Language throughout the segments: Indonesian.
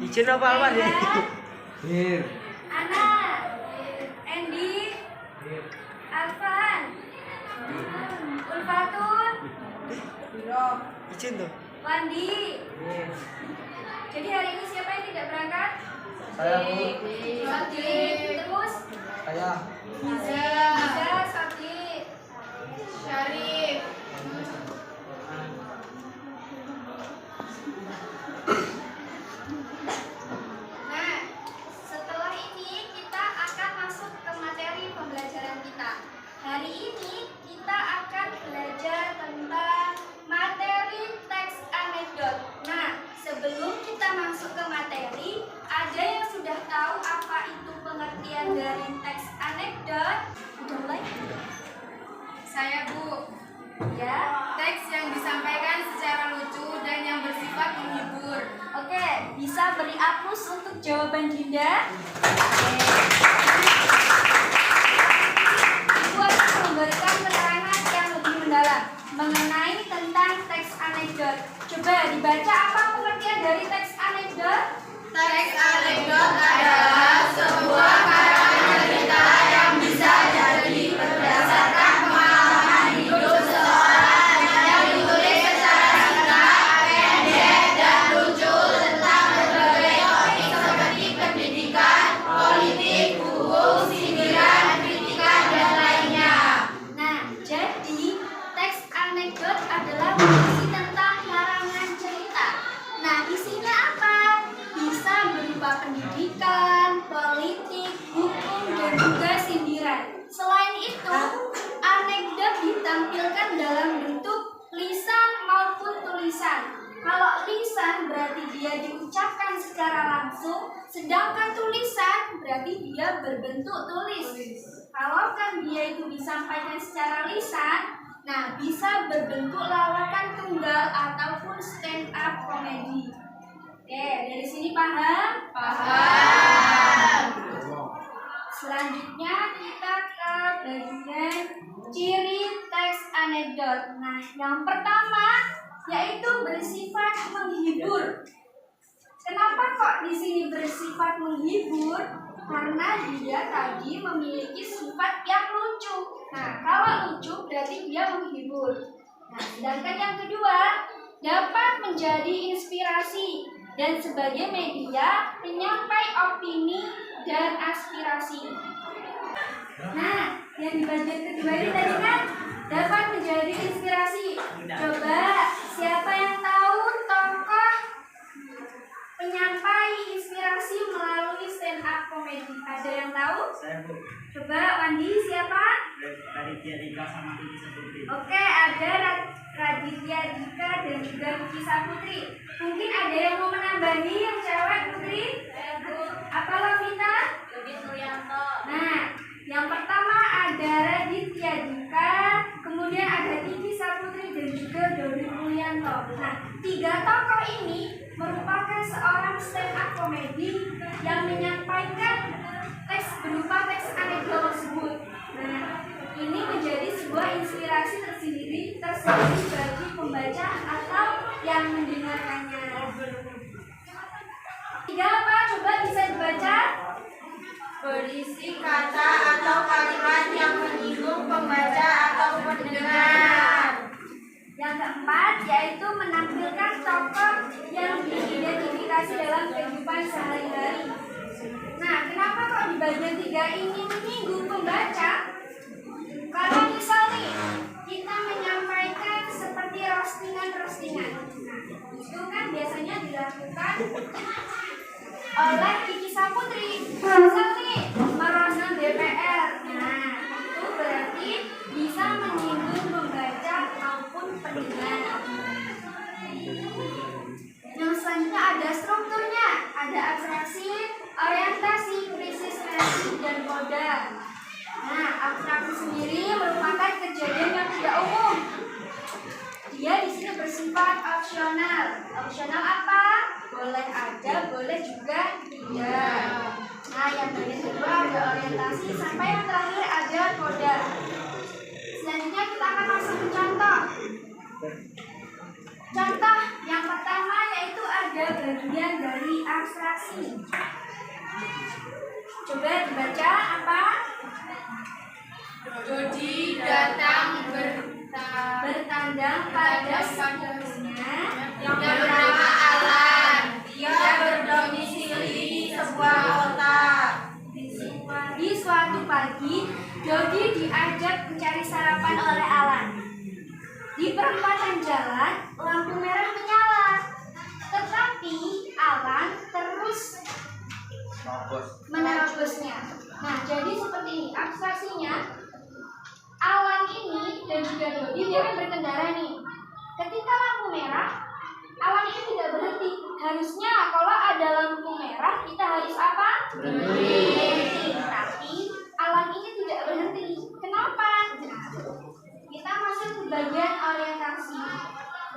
Izin apa Alwan ya? Bir. Ana, Andy, Alvan, Ulfatun, Izin tuh. Wandi. Jadi hari ini siapa yang tidak berangkat? Saya, Bu. Sodik. Terus? Saya. Bisa, Sodik. Syarif. Nah, setelah ini kita akan masuk ke materi pembelajaran kita. Hari ini kita akan belajar tentang materi teks anekdot. Nah, sebelum kita masuk ke materi, ada yang sudah tahu apa itu pengertian dari teks anekdot? Udah mulai? Saya, Bu. Ya. Teks yang disampaikan secara lucu dan yang bersifat menghibur. Oke, bisa beri aplaus untuk jawaban Dinda. Ibu akan memberikan keterangan yang lebih mendalam mengenai tentang teks anekdot. Coba dibaca apa pengertian dari teks anekdot? Teks anekdot adalah sebuah karangan cerita yang bisa jadi berdasarkan pengalaman hidup seseorang yang ditulis secara singkat, pendek, dan lucu tentang berbagai topik seperti pendidikan, politik, hukum, sindiran, kritikan, dan lainnya. Nah, jadi teks anekdot adalah berisi tentang karangan cerita. Nah, isinya apa? Bisa berupa pendidikan, politik, hukum, dan juga sindiran. Selain itu, anekdot ditampilkan dalam bentuk lisan maupun tulisan. Kalau lisan berarti dia diucapkan secara langsung, sedangkan tulisan berarti dia berbentuk tulis. Kalau kan dia itu disampaikan secara lisan, nah bisa berbentuk lawakan tunggal ataupun stand up comedy. Oke, dari sini paham? Paham. Selanjutnya kita ke bagian ciri teks anekdot. Nah, yang pertama yaitu bersifat menghibur. Kenapa kok di sini bersifat menghibur? Karena dia tadi memiliki sifat yang lucu. Nah, kalau lucu berarti dia menghibur. Nah, sedangkan yang kedua dapat menjadi inspirasi dan sebagai media penyampai opini dan aspirasi. Nah, yang di bagian kedua ini tadi kan dapat menjadi inspirasi. Coba siapa yang tahu tokoh penyampai inspirasi melalui stand up comedy? Ada yang tahu? Saya Bu. Coba Wandi siapa? Raditya Dika sama Kiki Saputri. Oke, ada Raditya Dika dan juga Kiki Saputri. Mungkin ada yang mau menambahi yang cewek Putri? Apa Lavita? Nah, yang pertama ada Raditya Dika, kemudian ada Kiki Saputri dan juga Dodi Mulyanto. Nah, tiga tokoh ini merupakan seorang stand up comedy yang menyampaikan teks berupa teks anekdot tersebut. Nah, ini menjadi sebuah inspirasi tersendiri bagi pembaca atau yang mendengarkannya. Tiga apa? Coba bisa dibaca. Berisi kata atau kalimat yang menyinggung pembaca atau pendengar. Yang keempat yaitu menampilkan tokoh yang diidentifikasi dalam kehidupan sehari-hari. Nah, kenapa kok di bagian tiga ini menyinggung pembaca? Kalau misal nih kita menyampaikan seperti roastingan. Nah, itu kan biasanya dilakukan oleh Kiki Saputri. Misal nih merosting DPR. Nah, itu berarti bisa menyinggung pembaca maupun pendengar. Yang selanjutnya ada strukturnya, ada abstraksi, orientasi, krisis reaksi, dan koda. Nah, abstraksi sendiri merupakan kejadian yang tidak umum. Dia di sini bersifat opsional. Opsional apa? Boleh ada, boleh juga tidak. Nah, yang bagian kedua ada orientasi, sampai yang terakhir ada koda. Selanjutnya kita akan masuk ke contoh. Contoh yang pertama yaitu ada bagian dari abstraksi. Coba dibaca apa? Dodi datang Bertandang pada sepupunya yang bernama Alan. Dia berdomisili di sebuah kota. Di suatu pagi, Dodi diajak mencari sarapan oleh Alan. Di perempatan jalan, lampu merah menyala. Tetapi Alan terus menerobosnya. Nah, jadi seperti ini abstraksinya. Alan ini dan juga Dodi dia kan berkendara nih. Ketika lampu merah, Alan ini tidak berhenti. Harusnya kalau ada lampu merah kita harus apa? Berhenti. Tapi Alan ini tidak berhenti. Kenapa? Nah, kita masuk ke bagian orientasi.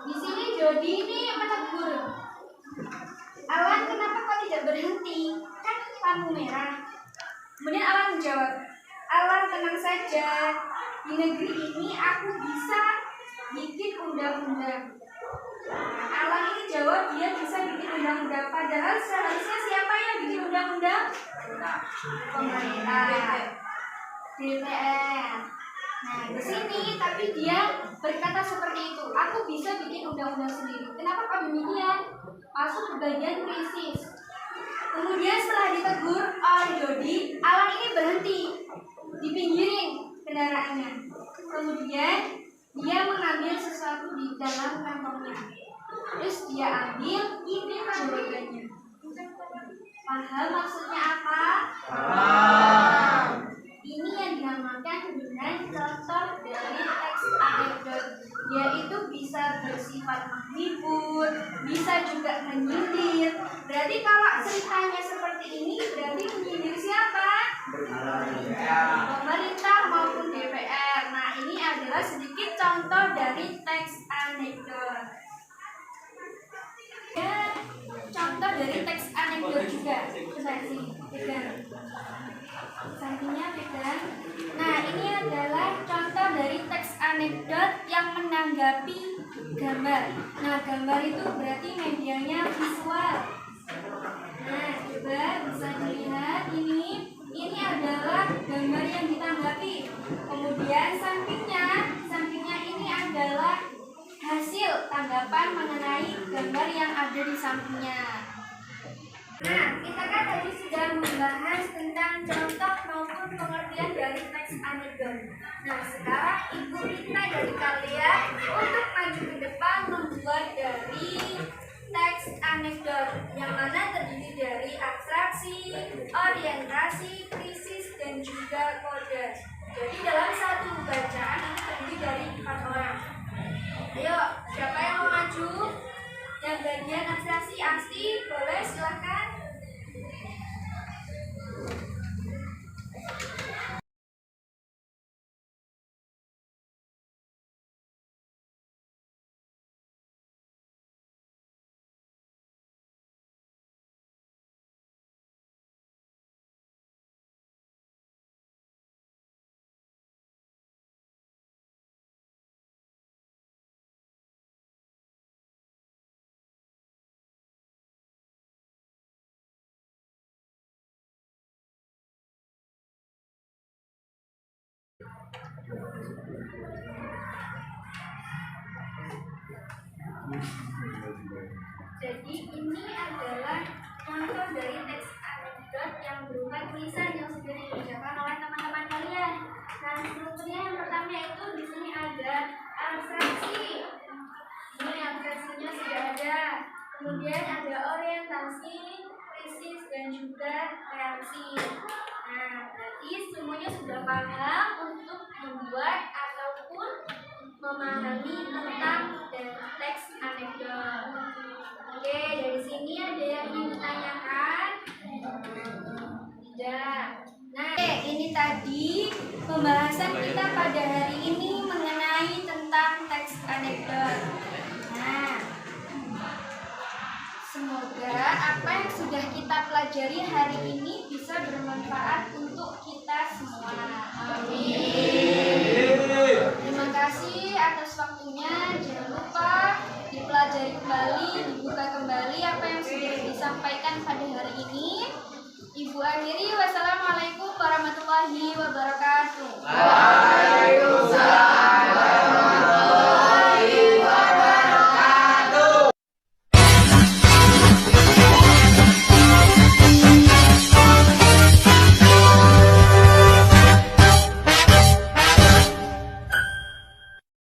Di sini Dodi ini menegur. Alan, kenapa kau tidak berhenti? Kan lampu merah. Kemudian Alan menjawab, Alan, tenang saja. Di negeri ini aku bisa bikin undang-undang. Alan ini jawab dia bisa bikin undang-undang. Padahal seharusnya siapa yang bikin undang-undang? Pemerintah, DPR. Nah, di sini tapi dia berkata seperti itu. Aku bisa bikin undang-undang sendiri. Kenapa kau demikian? Masuk ke bagian krisis. Kemudian setelah ditegur oleh Dodi, Alan ini berhenti, dipinggirin kendaraannya. Kemudian dia mengambil sesuatu di dalam kantongnya. Terus dia ambil ini jawabannya. Paham maksudnya apa? Ini yang dinamakan dengan contoh dari teks anekdot, yaitu bisa bersifat menghibur, bisa juga menyindir. Berarti kalau ceritanya seperti ini, berarti menyindir siapa? Pemerintah maupun DPR. Nah, ini adalah sedikit contoh dari teks anekdot. Ya, contoh dari teks anekdot juga. Coba sih, pegang. Sampingnya pegang. Nah, ini adalah contoh dari teks anekdot yang menanggapi gambar. Nah, gambar itu berarti medianya visual. Nah, coba bisa dilihat ini. Ini adalah gambar yang ditanggapi. Kemudian sampingnya ini adalah hasil tanggapan mengenai gambar yang ada di sampingnya. Nah, kita kan tadi sudah membahas tentang contoh maupun pengertian dari teks anekdot. Nah, sekarang ibu minta dari kalian untuk maju ke depan membuat dari teks anekdot yang mana terdiri dari abstraksi, orientasi, krisis, dan juga kode. Jadi dalam satu bacaan ini terdiri dari 4 orang. Ayo, siapa yang mau maju? Yang bagian abstraksi, Asti, boleh silahkan. Jadi ini adalah contoh dari teks anekdot yang berupa tulisan yang sudah dikerjakan oleh teman-teman kalian. Nah, strukturnya yang pertama itu di sini ada abstraksi. Ini abstraksinya sudah ada. Kemudian ada orientasi, krisis, dan juga reaksi. Nah, berarti semuanya sudah paham untuk membuat ataupun memahami tentang teks anekdot. Oke, dari sini ada yang ingin ditanyakan? Tidak. Nah, ini tadi pembahasan kita pada hari ini mengenai tentang teks anekdot. Nah, semoga apa yang sudah kita pelajari hari ini bisa bermanfaat untuk kita semua. Amin. Terima kasih atas waktunya. Jangan lupa dipelajari warahmatullahi wabarakatuh.